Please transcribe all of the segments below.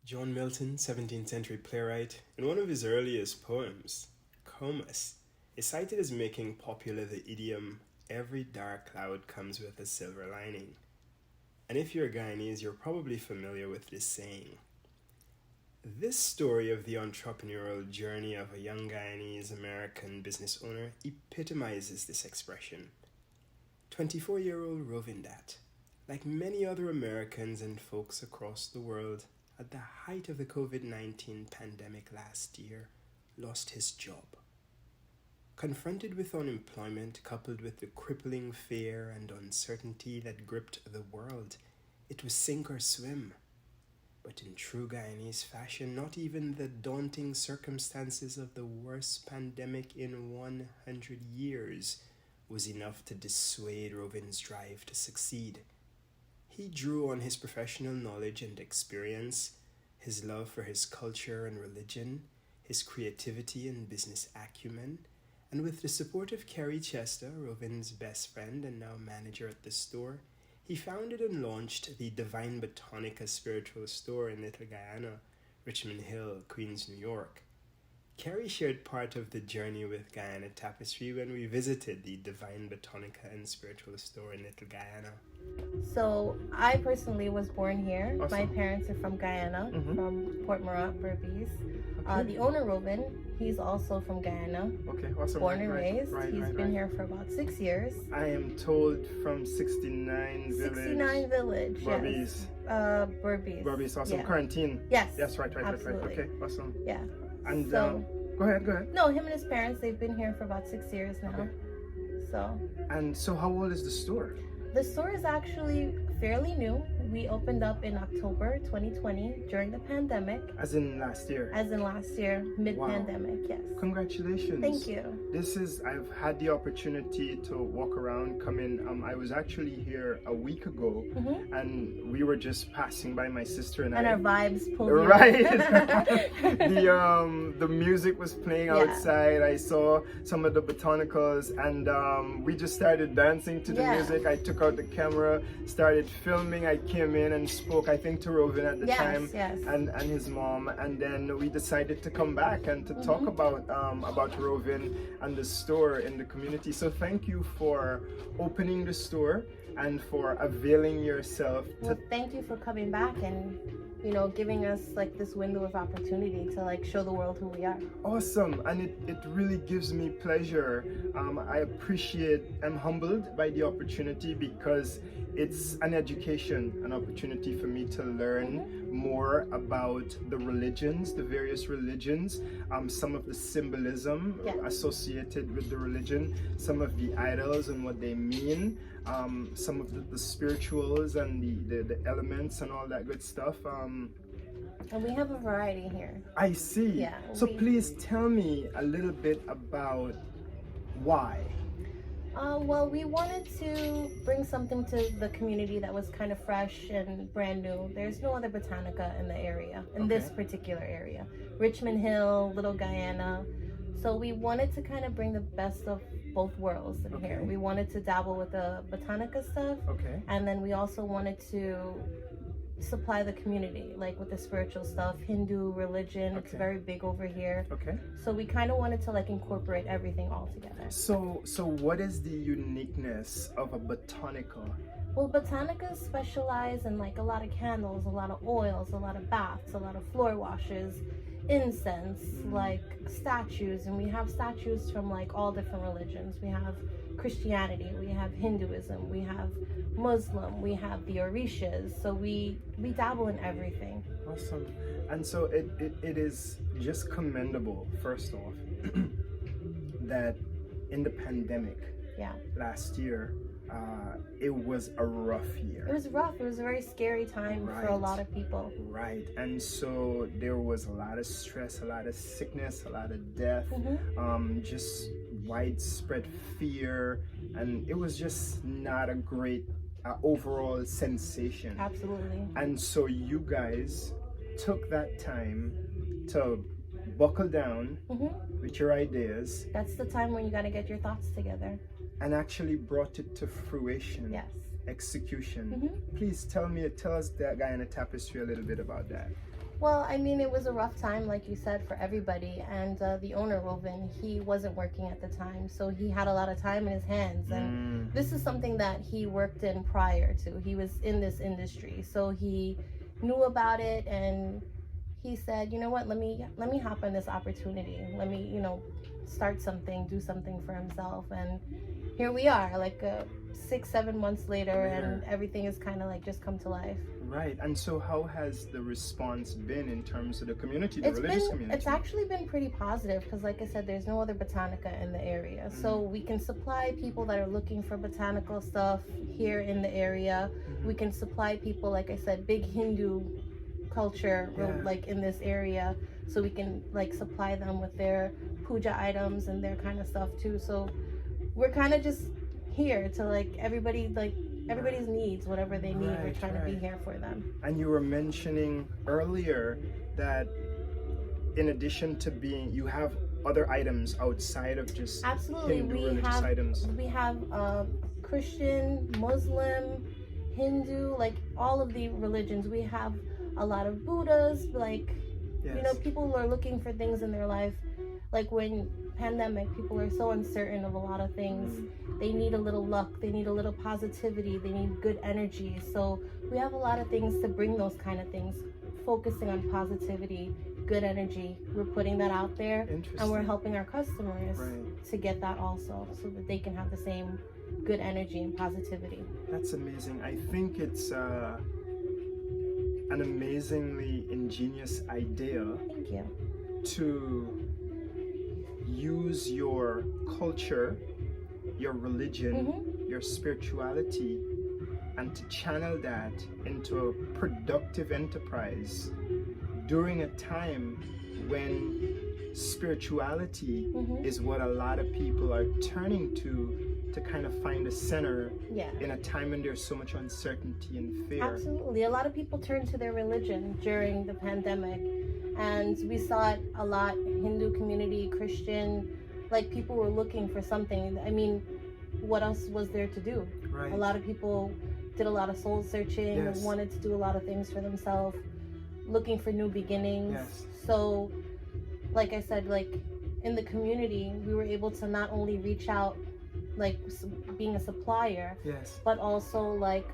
John Milton, 17th century playwright, in one of his earliest poems, Comus, is cited as making popular the idiom, "Every dark cloud comes with a silver lining." And if you're Guyanese, you're probably familiar with this saying. This story of the entrepreneurial journey of a young Guyanese American business owner epitomizes this expression. 24-year-old Rovin, like many other Americans and folks across the world, at the height of the COVID-19 pandemic last year, lost his job. Confronted with unemployment coupled with the crippling fear and uncertainty that gripped the world, it was sink or swim. But in true Guyanese fashion, not even the daunting circumstances of the worst pandemic in 100 years was enough to dissuade Rovin's drive to succeed. He drew on his professional knowledge and experience, his love for his culture and religion, his creativity and business acumen, and with the support of Carrie Chester, Rovin's best friend and now manager at the store, he founded and launched the Divine Botanica spiritual store in Little Guyana, Richmond Hill, Queens, New York. Carrie shared part of the journey with Guyana Tapestry when we visited the Divine Botanica and spiritual store in Little Guyana. So I personally was born here. Awesome. My parents are from Guyana, from Port Morat, Berbice. Okay. The owner, Rovin, he's also from Guyana. Okay, awesome. Born and raised. He's been here for about 6 years. I am told from 69 Village. 69 Village, Berbice. yes. Berbice. Berbice, awesome. Yeah. Quarantine. Yes. Yes, right. Absolutely. Okay, awesome. Yeah. And so, go ahead. no, him and his parents, they've been here for about 6 years now. Okay. So how old is the store? the store is actually fairly new. We opened up in October 2020 during the pandemic. As in last year? As in last year, mid-pandemic, yes. Congratulations. Thank you. I've had the opportunity to walk around, come in. I was actually here a week ago, and we were just passing by, my sister and I. And our vibes pulled you. Right. The music was playing outside. I saw some of the botanicals, and we just started dancing to the music. I took out the camera, started filming. I came in and spoke, I think, to Rovin at the time, and his mom, and then we decided to come back and to talk about Rovin and the store in the community. So thank you for opening the store and for availing yourself. Thank you for coming back and giving us like this window of opportunity to like show the world who we are. Awesome, and it really gives me pleasure. I'm humbled by the opportunity because it's an education, an opportunity for me to learn more about the religions, the various religions, some of the symbolism associated with the religion, some of the idols and what they mean, some of the spirituals and the elements and all that good stuff. And we have a variety here. I see. Yeah. So please tell me a little bit about why. Well, we wanted to bring something to the community that was kind of fresh and brand new. There's no other Botanica in the area, in this particular area. Richmond Hill, Little Guyana. So we wanted to kind of bring the best of both worlds in here. We wanted to dabble with the Botanica stuff. And then we also wanted to supply the community, like with the spiritual stuff, Hindu religion. It's very big over here. So we kind of wanted to like incorporate everything all together. So what is the uniqueness of a Botanica? Well, Botanicas specialize in like a lot of candles, a lot of oils, a lot of baths, a lot of floor washes, incense, like statues, and we have statues from like all different religions. We have Christianity, we have Hinduism, we have Muslim, we have the Orishas, so we dabble in everything. Awesome. And so it is just commendable, first off, that in the pandemic last year, it was a rough year. It was rough. It was a very scary time for a lot of people. Right. And so there was a lot of stress, a lot of sickness, a lot of death, just widespread fear, and it was just not a great overall sensation. Absolutely. And so you guys took that time to buckle down with your ideas. That's the time when you got to get your thoughts together. And actually brought it to fruition. Yes. execution. Please tell us the Guyana Tapestry a little bit about that. Well, I mean, it was a rough time, like you said, for everybody. And the owner, Rovin, he wasn't working at the time, so he had a lot of time in his hands. And this is something that he worked in prior to. He was in this industry, so he knew about it, and he said, you know what, let me hop on this opportunity. Let me, start something, do something for himself. And here we are, like 6-7 months later, and everything is kind of like just come to life. Right. And so how has the response been in terms of the community, the religious community? It's actually been pretty positive because, like I said, there's no other botanica in the area. So we can supply people that are looking for botanical stuff here in the area. We can supply people, like I said, big Hindu culture like in this area. So we can like supply them with their puja items and their kind of stuff too. So we're kind of just here to like everybody's needs, whatever they need. We're trying to be here for them. And you were mentioning earlier that in addition to you have other items outside of just Hindu religious items. We have Christian, Muslim, Hindu, like all of the religions. We have a lot of Buddhas, like people are looking for things in their life. Like when pandemic, people are so uncertain of a lot of things. They need a little luck, they need a little positivity, they need good energy. So we have a lot of things to bring those kind of things, focusing on positivity, good energy. We're putting that out there, and we're helping our customers to get that also, so that they can have the same good energy and positivity. That's amazing. I think it's an amazingly ingenious idea. Thank you. To use your culture, your religion, your spirituality, and to channel that into a productive enterprise during a time when spirituality is what a lot of people are turning to kind of find a center in a time when there's so much uncertainty and fear. Absolutely. A lot of people turn to their religion during the pandemic, and we saw it a lot. Hindu community, Christian, like people were looking for something. I mean, what else was there to do? A lot of people did a lot of soul searching, wanted to do a lot of things for themselves, looking for new beginnings. So like I said, like in the community, we were able to not only reach out like being a supplier, but also like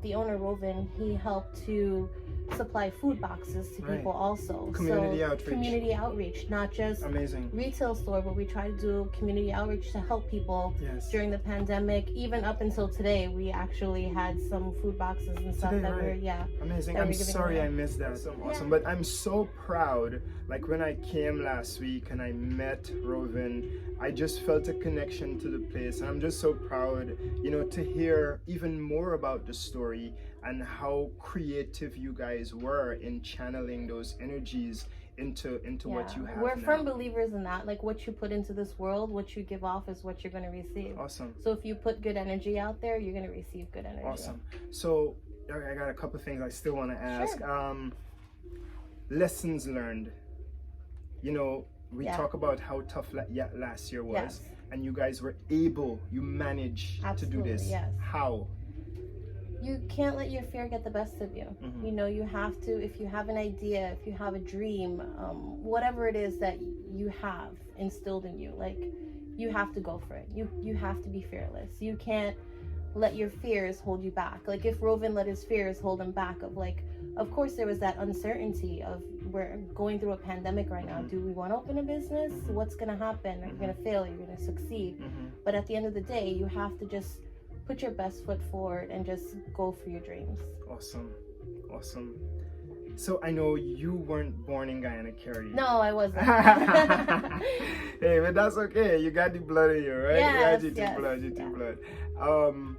the owner Rovin, he helped to supply food boxes to people also. Community outreach, not just retail store, but we try to do community outreach to help people during the pandemic. Even up until today, we actually had some food boxes and stuff amazing. I'm sorry I missed that. So awesome. But I'm so proud. Like when I came last week and I met Rovin, I just felt a connection to the place, and I'm just so proud, to hear even more about the story and how creative you guys were in channeling those energies into what you have. We're firm believers in that. Like what you put into this world, what you give off is what you're going to receive. Awesome. So if you put good energy out there, you're going to receive good energy. Awesome. So I got a couple of things I still want to ask. Lessons learned. We talk about how tough last year was, and you guys were able, you managed to do this. How? You can't let your fear get the best of you. You have to, if you have an idea, if you have a dream, whatever it is that you have instilled in you, like you have to go for it. You have to be fearless. You can't let your fears hold you back. Like if Rovin let his fears hold him back, of course there was that uncertainty of we're going through a pandemic right now. Do we want to open a business? What's going to happen? Are you going to fail? Are you going to succeed? But at the end of the day, you have to just put your best foot forward and just go for your dreams. Awesome. So I know you weren't born in Guyana, Carrie. No, I wasn't. Hey, but that's okay. You got the blood in you, right? Yes, you got the blood.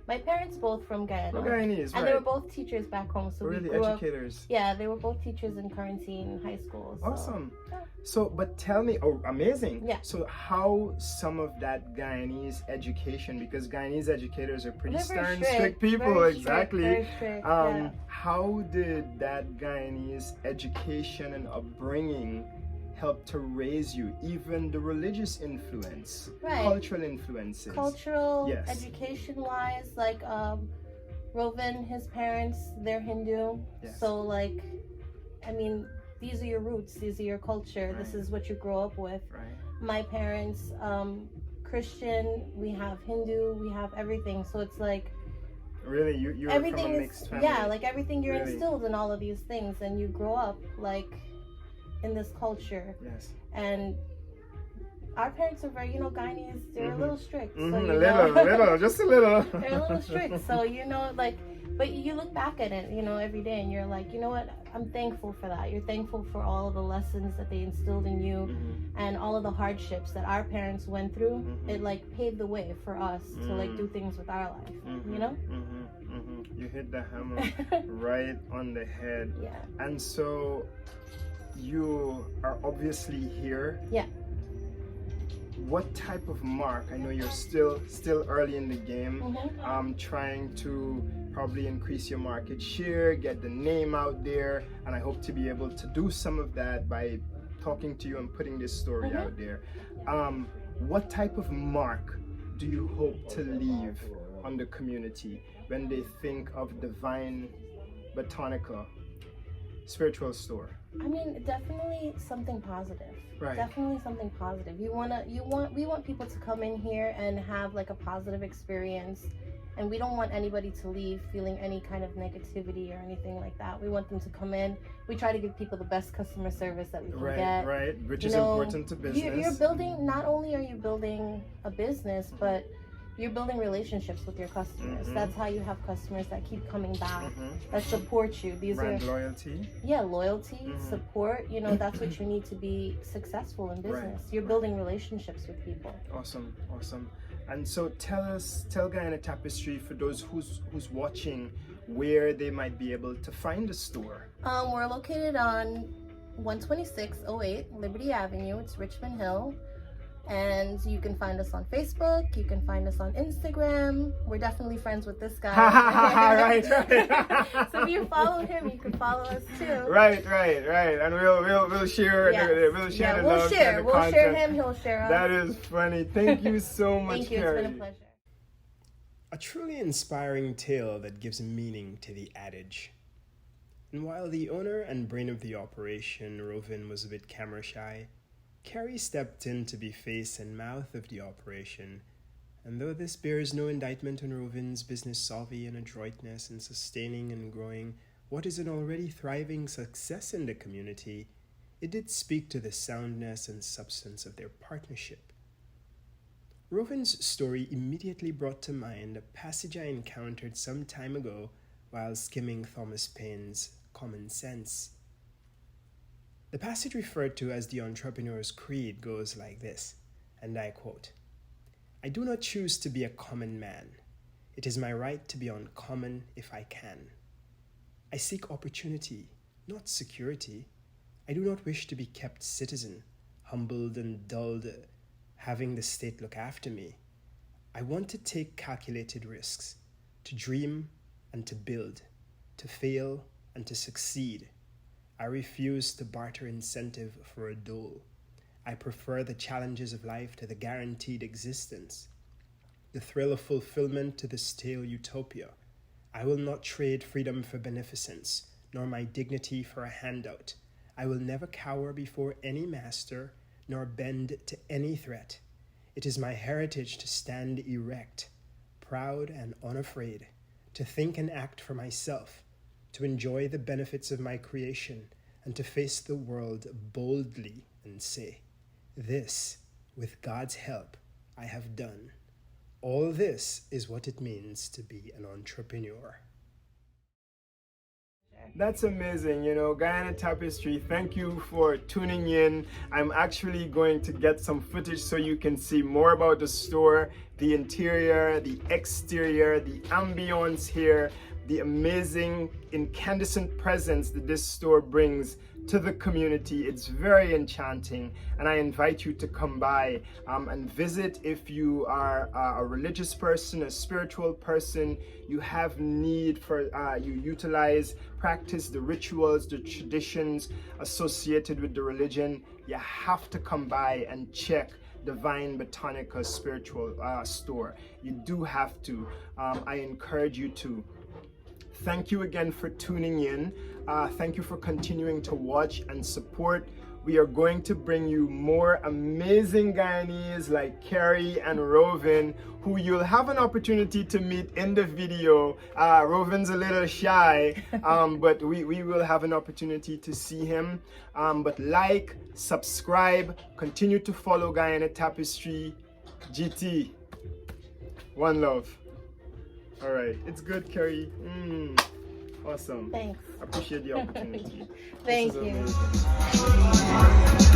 My parents both from Guyana. Guyanese, and they were both teachers back home. So really we grew educators. Up, they were both teachers in quarantine high school. So. Awesome. So, but tell me, amazing. So how some of that Guyanese education, because Guyanese educators are pretty stern, strict people. Very strict. How did that Guyanese education and upbringing help to raise you? Even the religious influence, cultural influences. Education-wise, like Rovin, his parents, they're Hindu. Yes. So, like, I mean, these are your roots. These are your culture. Right. This is what you grow up with. Right. My parents, Christian. We have Hindu. We have everything. So it's like really, you're everything from a is mixed family. yeah, like everything you're Really? instilled in all of these things, and you grow up like in this culture. Yes. And our parents are very, Guyanese. They're a little strict. So, A little, just a little. they're a little strict. So, like, but you look back at it, every day, and you're like, you know what? I'm thankful for that. You're thankful for all of the lessons that they instilled in you, and all of the hardships that our parents went through. It like paved the way for us to like do things with our life. You hit the hammer right on the head. Yeah. And so you are obviously here. Yeah. What type of mark? I know you're still early in the game. Trying to probably increase your market share, get the name out there, and I hope to be able to do some of that by talking to you and putting this story out there. What type of mark do you hope to leave on the community when they think of Divine Botanica spiritual store? I mean, definitely something positive. Right. Definitely something positive. We want people to come in here and have like a positive experience, and we don't want anybody to leave feeling any kind of negativity or anything like that. We want them to come in. We try to give people the best customer service that we can get. Right, which is important to business. You're building, not only are you building a business, but you're building relationships with your customers. That's how you have customers that keep coming back, that support you. These Brand are loyalty. Yeah, loyalty, support. That's what you need to be successful in business. You're building relationships with people. Awesome. And so tell Guyana Tapestry, for those who's watching, where they might be able to find the store. We're located on 12608 Liberty Avenue. It's Richmond Hill. And you can find us on Facebook. You can find us on Instagram. We're definitely friends with this guy. Right. So if you follow him, you can follow us too. Right. And we'll share the We'll love share. and the We'll content. share him. He'll share us. That is funny. Thank you so much, Thank you. Carrie. It's been a pleasure. A truly inspiring tale that gives meaning to the adage. And while the owner and brain of the operation, Rovin, was a bit camera shy, Carrie stepped in to be face and mouth of the operation, and though this bears no indictment on Rovin's business savvy and adroitness in sustaining and growing what is an already thriving success in the community, it did speak to the soundness and substance of their partnership. Rovin's story immediately brought to mind a passage I encountered some time ago while skimming Thomas Paine's Common Sense. The passage referred to as the Entrepreneur's Creed goes like this, and I quote, "I do not choose to be a common man. It is my right to be uncommon if I can. I seek opportunity, not security. I do not wish to be kept citizen, humbled and dulled, having the state look after me. I want to take calculated risks, to dream and to build, to fail and to succeed. I refuse to barter incentive for a dole. I prefer the challenges of life to the guaranteed existence, the thrill of fulfillment to the stale utopia. I will not trade freedom for beneficence, nor my dignity for a handout. I will never cower before any master, nor bend to any threat. It is my heritage to stand erect, proud and unafraid, to think and act for myself, to enjoy the benefits of my creation, and to face the world boldly and say, 'This, with God's help, I have done.' All this is what it means to be an entrepreneur." That's amazing, Guyana Tapestry, thank you for tuning in. I'm actually going to get some footage so you can see more about the store, the interior, the exterior, the ambience here, the amazing incandescent presence that this store brings to the community. It's very enchanting, and I invite you to come by and visit. If you are a religious person, a spiritual person, you have need for, you practice the rituals, the traditions associated with the religion, you have to come by and check Divine Botanica spiritual store. You do have to. I encourage you to. Thank you again for tuning in. Thank you for continuing to watch and support. We are going to bring you more amazing Guyanese like Carrie and Rovin, who you'll have an opportunity to meet in the video. Rovin's a little shy, but we will have an opportunity to see him. But like, subscribe, continue to follow Guyana Tapestry. GT, one love. All right, it's good, Carrie. Awesome. Thanks. I appreciate the opportunity. Thank This is you. amazing.